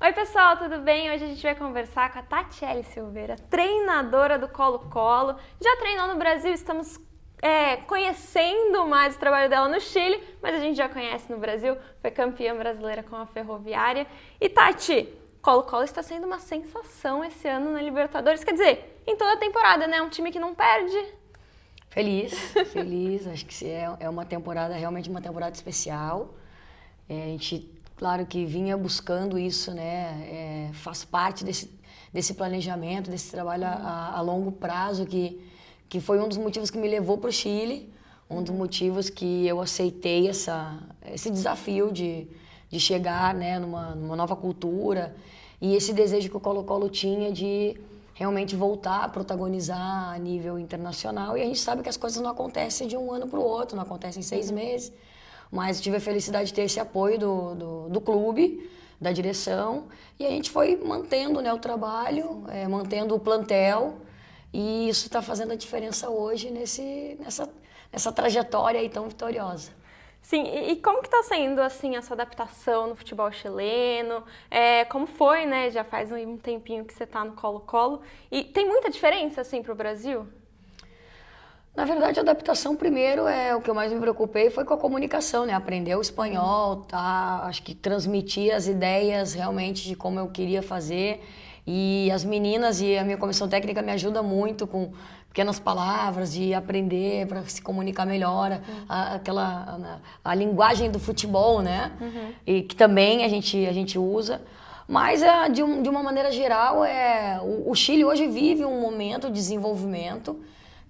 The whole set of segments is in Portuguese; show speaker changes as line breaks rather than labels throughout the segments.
Oi pessoal, tudo bem? Hoje a gente vai conversar com a Tatiele Silveira, treinadora do Colo-Colo. Já treinou no Brasil, estamos conhecendo mais o trabalho dela no Chile, mas a gente já conhece no Brasil, foi campeã brasileira com a Ferroviária. E Tati, Colo-Colo está sendo uma sensação esse ano na Libertadores, quer dizer, em toda a temporada, né? Um time que não perde.
Feliz, feliz. Acho que é uma temporada, realmente uma temporada especial. A gente, claro que vinha buscando isso, né? Faz parte desse planejamento, desse trabalho a longo prazo, que foi um dos motivos que me levou para o Chile, um dos motivos que eu aceitei esse desafio de chegar, né, numa nova cultura e esse desejo que o Colo-Colo tinha de realmente voltar a protagonizar a nível internacional. E a gente sabe que as coisas não acontecem de um ano para o outro, não acontecem em 6 meses. Mas tive a felicidade de ter esse apoio do clube, da direção. E a gente foi mantendo, né, o trabalho, mantendo o plantel. E isso está fazendo a diferença hoje nessa trajetória aí tão vitoriosa.
Sim, e como que está sendo assim essa adaptação no futebol chileno? Como foi, né? Já faz um tempinho que você está no Colo-Colo. E tem muita diferença assim para o Brasil?
Na verdade, a adaptação primeiro o que eu mais me preocupei foi com a comunicação, né? Aprender o espanhol, tá? Acho que transmitir as ideias realmente de como eu queria fazer. E as meninas e a minha comissão técnica me ajudam muito com pequenas palavras de aprender para se comunicar melhor, a linguagem do futebol, né? E que também a gente usa. Mas de uma maneira geral, o Chile hoje vive um momento de desenvolvimento,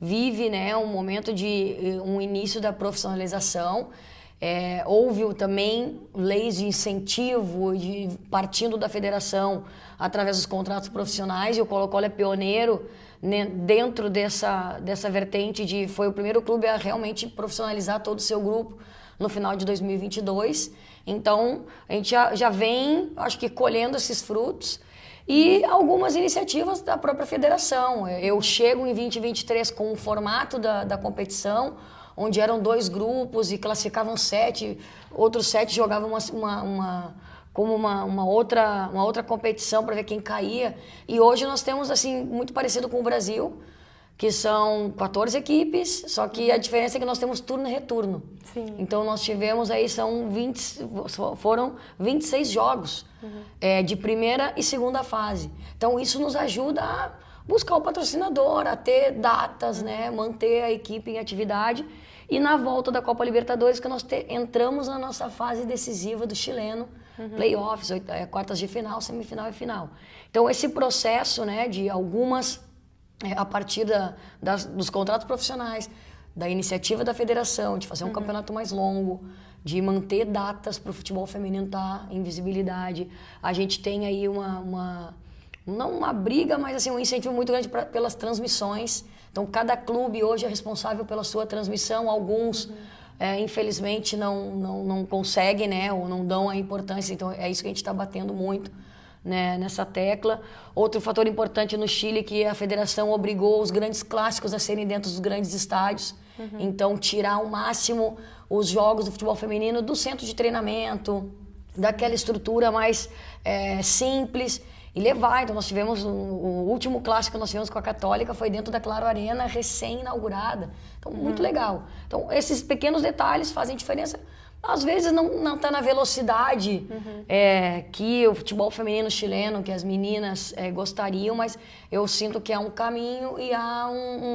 vive, né, um momento de um início da profissionalização. Houve também leis de incentivo partindo da federação através dos contratos profissionais, e o Colo-Colo é pioneiro, né, dentro dessa vertente foi o primeiro clube a realmente profissionalizar todo o seu grupo no final de 2022. Então, a gente já vem, acho que, colhendo esses frutos e algumas iniciativas da própria federação. Eu chego em 2023 com o formato da competição, onde eram 2 grupos e classificavam 7, outros 7 jogavam uma outra competição para ver quem caía. E hoje nós temos, assim, muito parecido com o Brasil, que são 14 equipes, só que a diferença é que nós temos turno e retorno.
Sim.
Então nós tivemos aí, foram 26 jogos de primeira e segunda fase. Então isso nos ajuda a buscar o patrocinador, a ter datas, né, manter a equipe em atividade. E na volta da Copa Libertadores que nós entramos na nossa fase decisiva do chileno, playoffs, quartas de final, semifinal e final. Então esse processo, né, de algumas, a partir dos contratos profissionais, da iniciativa da federação, de fazer um campeonato mais longo, de manter datas para o futebol feminino estar em visibilidade. A gente tem aí não uma briga, mas assim, um incentivo muito grande pelas transmissões. Então, cada clube hoje é responsável pela sua transmissão. Alguns, infelizmente, não conseguem, né, ou não dão a importância. Então, é isso que a gente está batendo muito, né, nessa tecla. Outro fator importante no Chile que a federação obrigou os grandes clássicos a serem dentro dos grandes estádios. Então, tirar ao máximo os jogos do futebol feminino do centro de treinamento, daquela estrutura mais simples, e levar. Então nós tivemos o último clássico que nós tivemos com a Católica foi dentro da Claro Arena, recém-inaugurada. Então muito legal. Então esses pequenos detalhes fazem diferença. Às vezes não está na velocidade que o futebol feminino chileno, que as meninas gostariam, mas eu sinto que há um caminho e há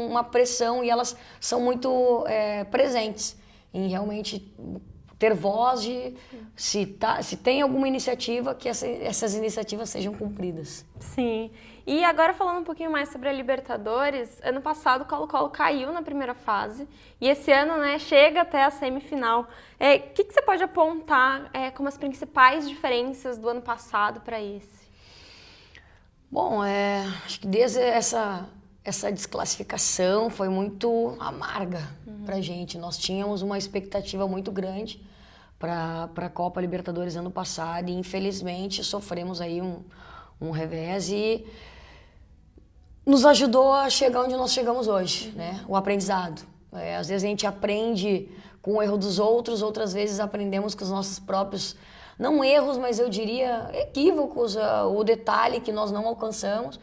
uma pressão, e elas são muito presentes em realmente ter voz se tem alguma iniciativa, que essas iniciativas sejam cumpridas.
Sim. E agora falando um pouquinho mais sobre a Libertadores, ano passado o Colo-Colo caiu na primeira fase e esse ano, né, chega até a semifinal. O que você pode apontar como as principais diferenças do ano passado para esse?
Bom, acho que desde essa desclassificação foi muito amarga pra gente. Nós tínhamos uma expectativa muito grande para a Copa Libertadores ano passado e infelizmente sofremos aí um revés e nos ajudou a chegar onde nós chegamos hoje, né? O aprendizado. Às vezes a gente aprende com o erro dos outros, outras vezes aprendemos com os nossos próprios não erros, mas eu diria equívocos, o detalhe que nós não alcançamos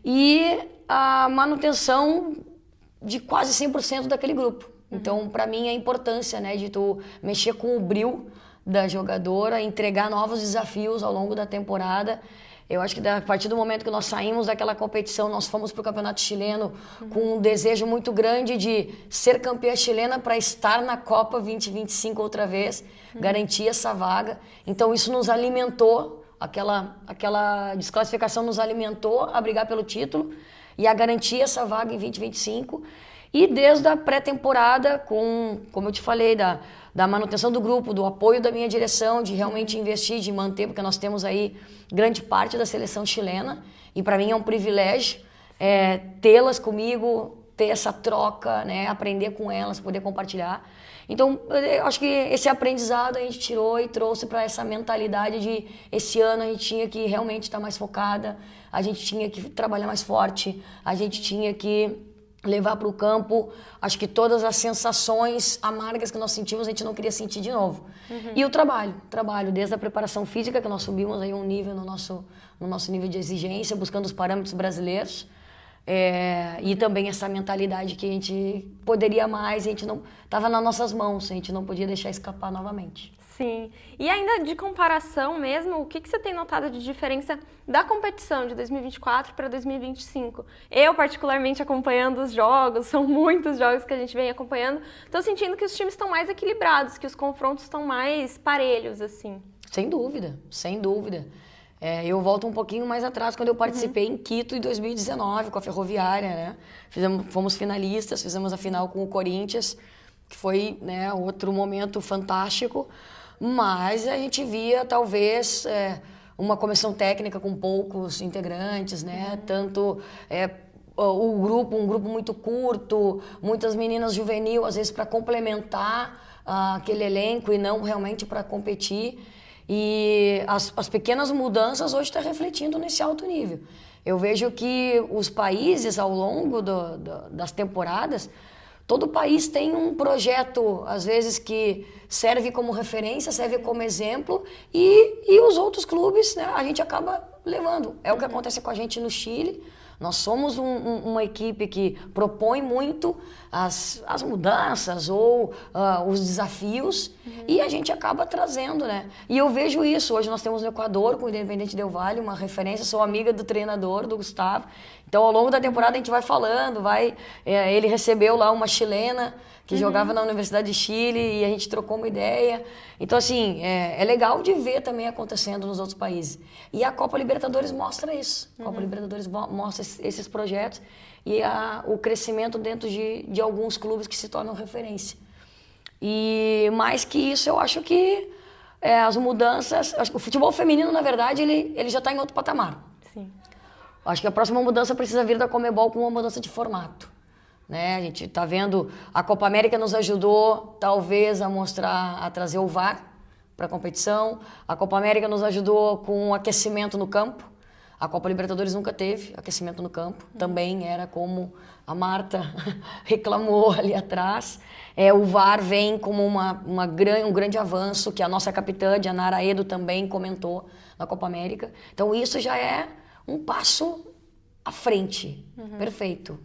e a manutenção de quase 100% daquele grupo. Então, para mim, a importância, né, de tu mexer com o bril da jogadora, entregar novos desafios ao longo da temporada. Eu acho que a partir do momento que nós saímos daquela competição, nós fomos para o Campeonato Chileno com um desejo muito grande de ser campeã chilena para estar na Copa 2025 outra vez, garantir essa vaga. Então isso nos alimentou, aquela desclassificação nos alimentou a brigar pelo título e a garantir essa vaga em 2025. E desde a pré-temporada, como eu te falei, da manutenção do grupo, do apoio da minha direção, de realmente investir, de manter, porque nós temos aí grande parte da seleção chilena, e para mim é um privilégio tê-las comigo, ter essa troca, né, aprender com elas, poder compartilhar. Então, eu acho que esse aprendizado a gente tirou e trouxe para essa mentalidade de esse ano a gente tinha que realmente estar mais focada, a gente tinha que trabalhar mais forte, a gente tinha que levar para o campo, acho que todas as sensações amargas que nós sentimos, a gente não queria sentir de novo. E o trabalho, desde a preparação física, que nós subimos aí um nível no nosso nível de exigência, buscando os parâmetros brasileiros, e também essa mentalidade que a gente poderia mais, a gente não estava nas nossas mãos, a gente não podia deixar escapar novamente.
Sim. E ainda de comparação mesmo, o que você tem notado de diferença da competição de 2024 para 2025? Eu, particularmente, acompanhando os jogos, são muitos jogos que a gente vem acompanhando, estou sentindo que os times estão mais equilibrados, que os confrontos estão mais parelhos, assim.
Sem dúvida, sem dúvida. Eu volto um pouquinho mais atrás, quando eu participei em Quito em 2019 com a Ferroviária, né? Fomos finalistas, fizemos a final com o Corinthians, que foi, né, outro momento fantástico. Mas a gente via, talvez, uma comissão técnica com poucos integrantes, né? Tanto um grupo muito curto, muitas meninas juvenil, às vezes para complementar aquele elenco e não realmente para competir. E as pequenas mudanças hoje estão refletindo nesse alto nível. Eu vejo que os países, ao longo das temporadas, todo país tem um projeto, às vezes, que serve como referência, serve como exemplo, e os outros clubes, né, a gente acaba levando. É o que acontece com a gente no Chile. Nós somos uma equipe que propõe muito as mudanças ou os desafios, e a gente acaba trazendo, né? E eu vejo isso. Hoje nós temos no Equador, com o Independente Del Valle, uma referência. Sou amiga do treinador, do Gustavo. Então, ao longo da temporada, a gente vai falando, ele recebeu lá uma chilena que jogava na Universidade de Chile e a gente trocou uma ideia. Então, assim, é legal de ver também acontecendo nos outros países. E a Copa Libertadores mostra isso. A Copa Libertadores mostra esses projetos e o crescimento dentro de alguns clubes que se tornam referência. E mais que isso, eu acho que as mudanças... Acho que o futebol feminino, na verdade, ele já está em outro patamar.
Sim.
Acho que a próxima mudança precisa vir da Conmebol com uma mudança de formato. Né? A gente está vendo, a Copa América nos ajudou, talvez, a trazer o VAR para a competição. A Copa América nos ajudou com o aquecimento no campo. A Copa Libertadores nunca teve aquecimento no campo. Também era como a Marta reclamou ali atrás. O VAR vem como um grande avanço, que a nossa capitã, Dianara Edo, também comentou na Copa América. Então isso já é um passo à frente. Perfeito.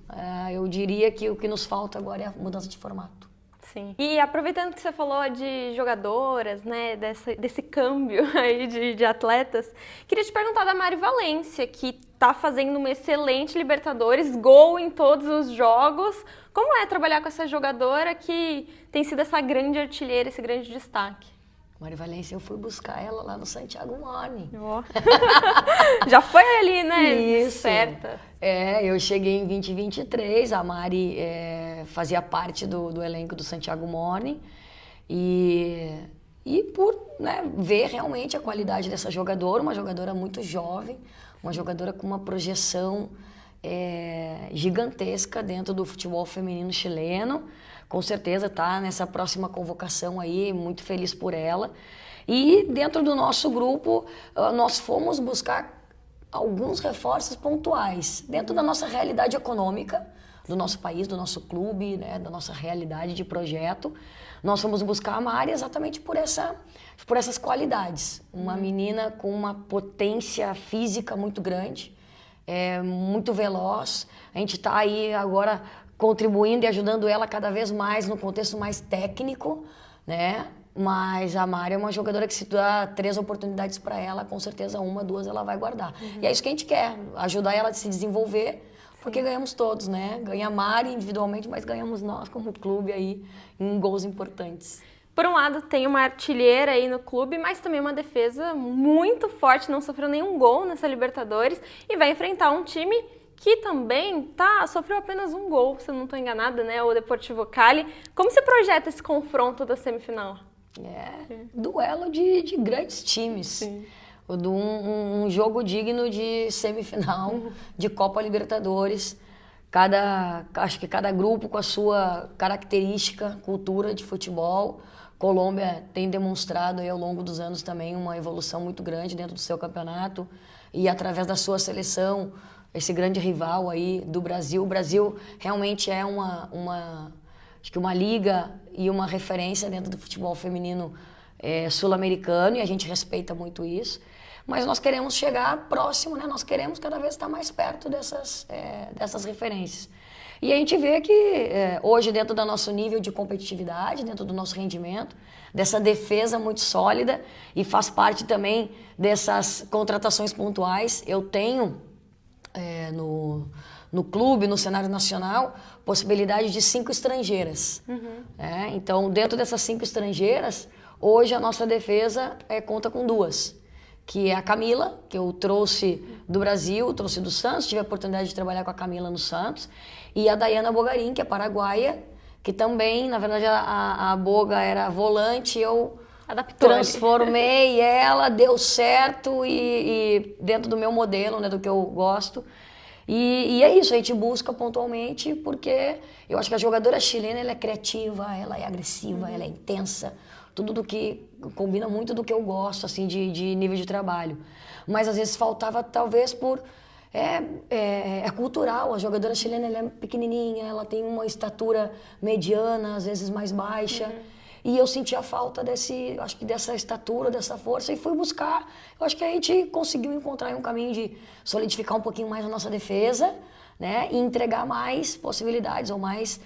Eu diria que o que nos falta agora é a mudança de formato.
Sim. E aproveitando que você falou de jogadoras, né, desse câmbio aí de atletas, queria te perguntar da Mari Valência, que tá fazendo uma excelente Libertadores, gol em todos os jogos. Como é trabalhar com essa jogadora que tem sido essa grande artilheira, esse grande destaque?
Mari Valência, eu fui buscar ela lá no Santiago Morning.
Oh. Já foi ali, né?
Isso.
Certa.
Eu cheguei em 2023, a Mari fazia parte do elenco do Santiago Morning. E por, né, ver realmente a qualidade dessa jogadora, uma jogadora muito jovem, uma jogadora com uma projeção gigantesca dentro do futebol feminino chileno. Com certeza está nessa próxima convocação aí, muito feliz por ela. E dentro do nosso grupo, nós fomos buscar alguns reforços pontuais. Dentro da nossa realidade econômica, do nosso país, do nosso clube, né, da nossa realidade de projeto. Nós fomos buscar a Mari exatamente por essas qualidades. Uma menina com uma potência física muito grande, muito veloz. A gente está aí agora contribuindo e ajudando ela cada vez mais no contexto mais técnico, né? Mas a Mari é uma jogadora que, se dá 3 oportunidades para ela, com certeza 1, 2 ela vai guardar. E é isso que a gente quer, ajudar ela a se desenvolver, porque ganhamos todos, né? Ganha a Mari individualmente, mas ganhamos nós como clube aí em gols importantes.
Por um lado, tem uma artilheira aí no clube, mas também uma defesa muito forte, não sofreu nenhum gol nessa Libertadores e vai enfrentar um time que também sofreu apenas 1 gol, se eu não estou enganada, né? O Deportivo Cali. Como se projeta esse confronto da semifinal?
Duelo de grandes times.
Sim.
Um jogo digno de semifinal de Copa Libertadores. Acho que cada grupo com a sua característica, cultura de futebol. Colômbia tem demonstrado aí ao longo dos anos também uma evolução muito grande dentro do seu campeonato e através da sua seleção, esse grande rival aí do Brasil. O Brasil realmente é acho que uma liga e uma referência dentro do futebol feminino sul-americano, e a gente respeita muito isso. Mas nós queremos chegar próximo, né? Nós queremos cada vez estar mais perto dessas referências. E a gente vê que hoje, dentro do nosso nível de competitividade, dentro do nosso rendimento, dessa defesa muito sólida, e faz parte também dessas contratações pontuais, eu tenho no clube, no cenário nacional, possibilidade de 5 estrangeiras. Então, dentro dessas 5 estrangeiras, hoje a nossa defesa conta com 2, que é a Camila, que eu trouxe do Brasil, trouxe do Santos, tive a oportunidade de trabalhar com a Camila no Santos, e a Dayana Bogarin, que é paraguaia, que também, na verdade, a Boga era volante, eu transformei ela, deu certo, e dentro do meu modelo, né, do que eu gosto. E é isso, a gente busca pontualmente, porque eu acho que a jogadora chilena, ela é criativa, ela é agressiva, ela é intensa, tudo do que combina muito do que eu gosto, assim, de nível de trabalho. Mas às vezes faltava, talvez, por... É cultural, a jogadora chilena, ela é pequenininha, ela tem uma estatura mediana, às vezes mais baixa. E eu senti a falta dessa estatura, dessa força, e fui buscar. Eu acho que a gente conseguiu encontrar um caminho de solidificar um pouquinho mais a nossa defesa, né? E entregar mais possibilidades ou mais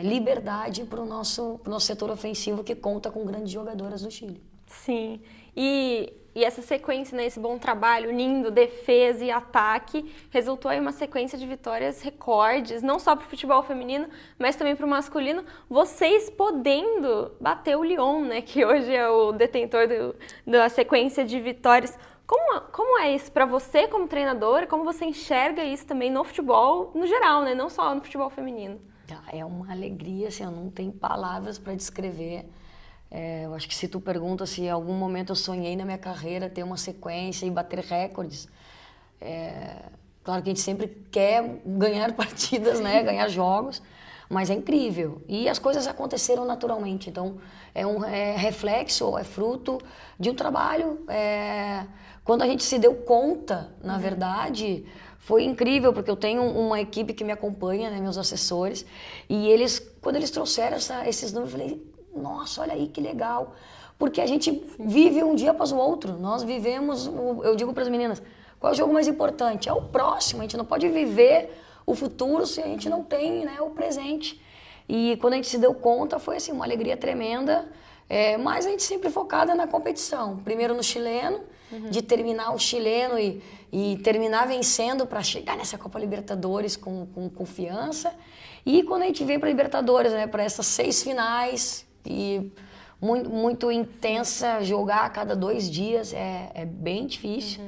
liberdade para o nosso setor ofensivo, que conta com grandes jogadoras do Chile.
Sim. E essa sequência, né, esse bom trabalho, unindo defesa e ataque, resultou em uma sequência de vitórias recordes, não só para o futebol feminino, mas também para o masculino, vocês podendo bater o Lyon, né, que hoje é o detentor da sequência de vitórias. Como é isso para você como treinadora? Como você enxerga isso também no futebol, no geral, né, não só no futebol feminino?
É uma alegria, assim, eu não tenho palavras para descrever. Eu acho que se tu pergunta se em algum momento eu sonhei na minha carreira ter uma sequência e bater recordes, claro que a gente sempre quer ganhar partidas, né, ganhar jogos, mas é incrível. E as coisas aconteceram naturalmente, então é reflexo, é fruto de um trabalho. Quando a gente se deu conta, na verdade, foi incrível, porque eu tenho uma equipe que me acompanha, né, meus assessores, e quando eles trouxeram esses números, eu falei, nossa, olha aí que legal, porque a gente vive um dia após o outro. Nós vivemos, eu digo para as meninas, qual é o jogo mais importante? É o próximo, a gente não pode viver o futuro se a gente não tem, né, o presente. E quando a gente se deu conta, foi assim, uma alegria tremenda, mas a gente sempre focada na competição. Primeiro no chileno, de terminar o chileno e terminar vencendo para chegar nessa Copa Libertadores com confiança. E quando a gente veio para a Libertadores, né, para essas 6 finais, e muito, muito intensa, jogar a cada 2 dias é bem difícil.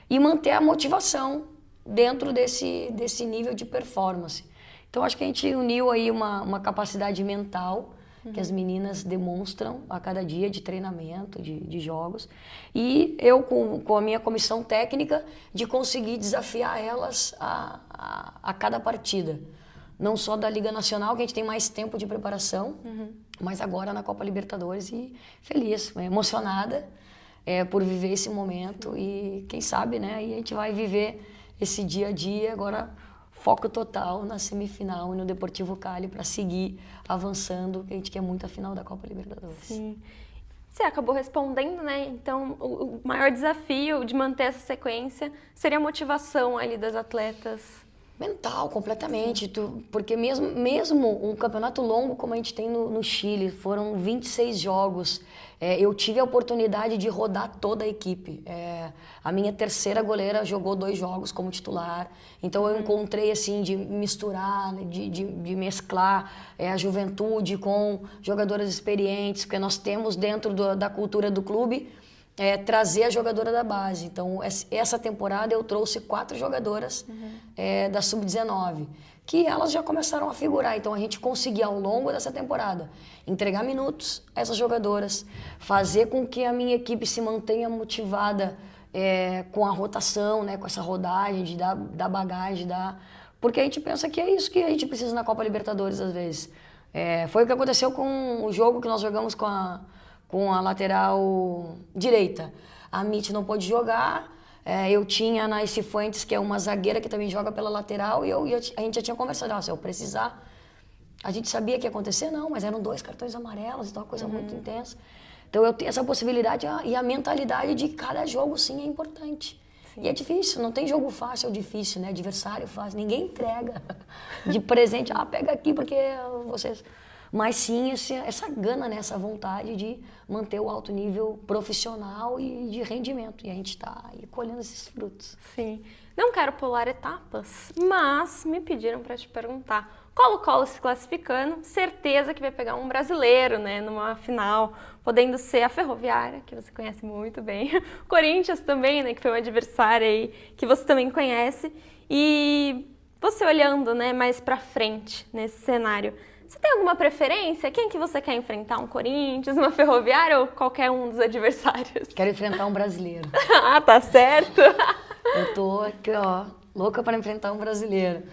E manter a motivação dentro desse nível de performance. Então acho que a gente uniu aí uma capacidade mental que as meninas demonstram a cada dia de treinamento, de jogos. E eu, com a minha comissão técnica, de conseguir desafiar elas a cada partida. Não só da Liga Nacional, que a gente tem mais tempo de preparação, mas agora na Copa Libertadores, e feliz, emocionada por viver esse momento. E quem sabe, né, aí a gente vai viver esse dia a dia agora foco total na semifinal e no Deportivo Cali para seguir avançando, que a gente quer muito a final da Copa Libertadores.
Sim. Você acabou respondendo, né? Então, o maior desafio de manter essa sequência seria a motivação ali das atletas.
Mental, completamente. Porque mesmo um campeonato longo como a gente tem no Chile, foram 26 jogos, eu tive a oportunidade de rodar toda a equipe. A minha terceira goleira jogou 2 jogos como titular, então eu encontrei assim de misturar, né, de mesclar a juventude com jogadoras experientes, porque nós temos dentro da cultura do clube trazer a jogadora da base. Então, essa temporada eu trouxe 4 jogadoras da Sub-19, que elas já começaram a figurar. Então, a gente conseguia, ao longo dessa temporada, entregar minutos a essas jogadoras, fazer com que a minha equipe se mantenha motivada com a rotação, né, com essa rodagem, de dar bagagem, porque a gente pensa que é isso que a gente precisa na Copa Libertadores, às vezes. Foi o que aconteceu com o jogo que nós jogamos com a lateral direita. A Mitch não pôde jogar, eu tinha a Naice Fuentes, que é uma zagueira que também joga pela lateral, e a gente já tinha conversado, se eu precisar, a gente sabia que ia acontecer, não, mas eram 2 cartões amarelos, então uma coisa muito intensa. Então eu tenho essa possibilidade e a mentalidade de cada jogo sim é importante. Sim. E é difícil, não tem jogo fácil ou difícil, né? Adversário fácil, ninguém entrega de presente, pega aqui porque vocês... Mas sim essa gana, né? Essa vontade de manter o alto nível profissional e de rendimento. E a gente está aí colhendo esses frutos.
Sim. Não quero pular etapas, mas me pediram para te perguntar. Colo-Colo se classificando, certeza que vai pegar um brasileiro, né? Numa final, podendo ser a Ferroviária, que você conhece muito bem. O Corinthians também, né? Que foi um adversário aí que você também conhece. E você olhando, né, mais para frente nesse cenário, você tem alguma preferência? Quem que você quer enfrentar? Um Corinthians, uma Ferroviária ou qualquer um dos adversários?
Quero enfrentar um brasileiro.
Ah, tá certo.
Eu tô aqui, louca para enfrentar um brasileiro.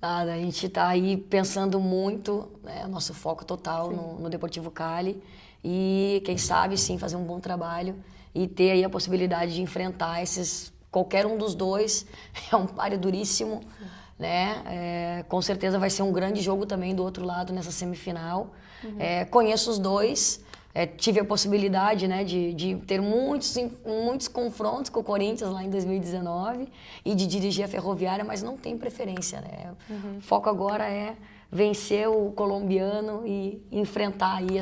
A gente tá aí pensando muito, né, nosso foco total no Deportivo Cali. E quem sabe, sim, fazer um bom trabalho e ter aí a possibilidade de enfrentar qualquer um dos dois. É um páreo duríssimo. Né? Com certeza vai ser um grande jogo também do outro lado nessa semifinal. Conheço os dois, tive a possibilidade, né, de ter muitos confrontos com o Corinthians lá em 2019 e de dirigir a Ferroviária, mas não tem preferência, né? O foco agora é vencer o colombiano e enfrentar aí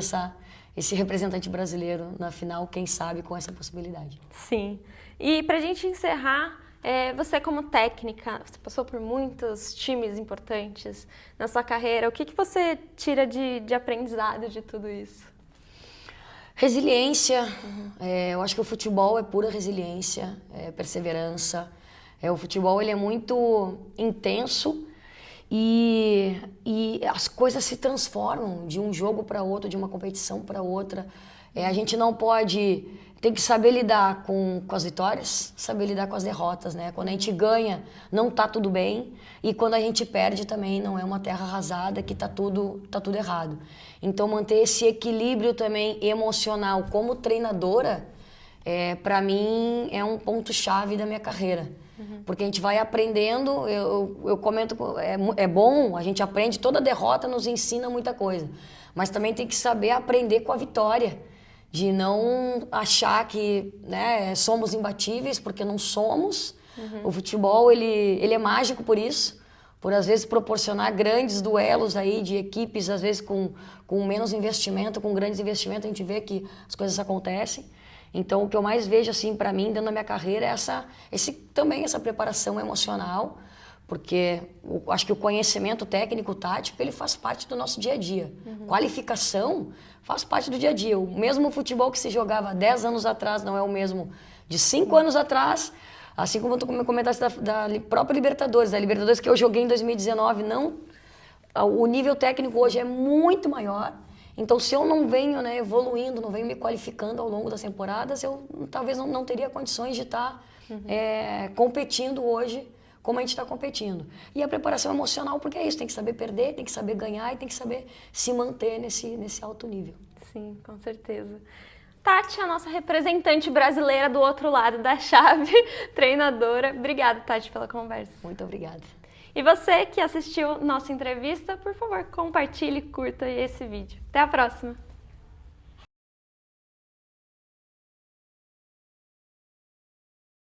esse representante brasileiro na final, quem sabe com essa possibilidade.
Sim. E pra gente encerrar, você como técnica, você passou por muitos times importantes na sua carreira. O que você tira de aprendizado de tudo isso?
Resiliência. Eu acho que o futebol é pura resiliência, perseverança. O futebol ele é muito intenso e as coisas se transformam de um jogo para outro, de uma competição para outra. A gente não pode... Tem que saber lidar com as vitórias, saber lidar com as derrotas, né? Quando a gente ganha, não tá tudo bem. E quando a gente perde também, não é uma terra arrasada que tá tudo errado. Então, manter esse equilíbrio também emocional como treinadora, para mim, é um ponto-chave da minha carreira. Porque a gente vai aprendendo, eu comento, é bom, a gente aprende, toda derrota nos ensina muita coisa. Mas também tem que saber aprender com a vitória. De não achar que, né, somos imbatíveis, porque não somos. O futebol ele é mágico por isso, por às vezes proporcionar grandes duelos aí de equipes, às vezes com menos investimento, com grandes investimentos, a gente vê que as coisas acontecem. Então o que eu mais vejo assim para mim dentro da minha carreira é também essa preparação emocional, porque acho que o conhecimento técnico, tático, ele faz parte do nosso dia a dia. Qualificação faz parte do dia a dia. O mesmo futebol que se jogava 10 anos atrás não é o mesmo de 5 anos atrás, assim como tu comentaste da própria Libertadores. A Libertadores que eu joguei em 2019, o nível técnico hoje é muito maior. Então, se eu não venho, né, evoluindo, não venho me qualificando ao longo das temporadas, eu talvez não teria condições de estar competindo hoje como a gente está competindo. E a preparação emocional, porque é isso, tem que saber perder, tem que saber ganhar e tem que saber se manter nesse alto nível.
Sim, com certeza. Tati, a nossa representante brasileira do outro lado da chave, treinadora. Obrigada, Tati, pela conversa.
Muito obrigada.
E você que assistiu nossa entrevista, por favor, compartilhe e curta esse vídeo. Até a próxima!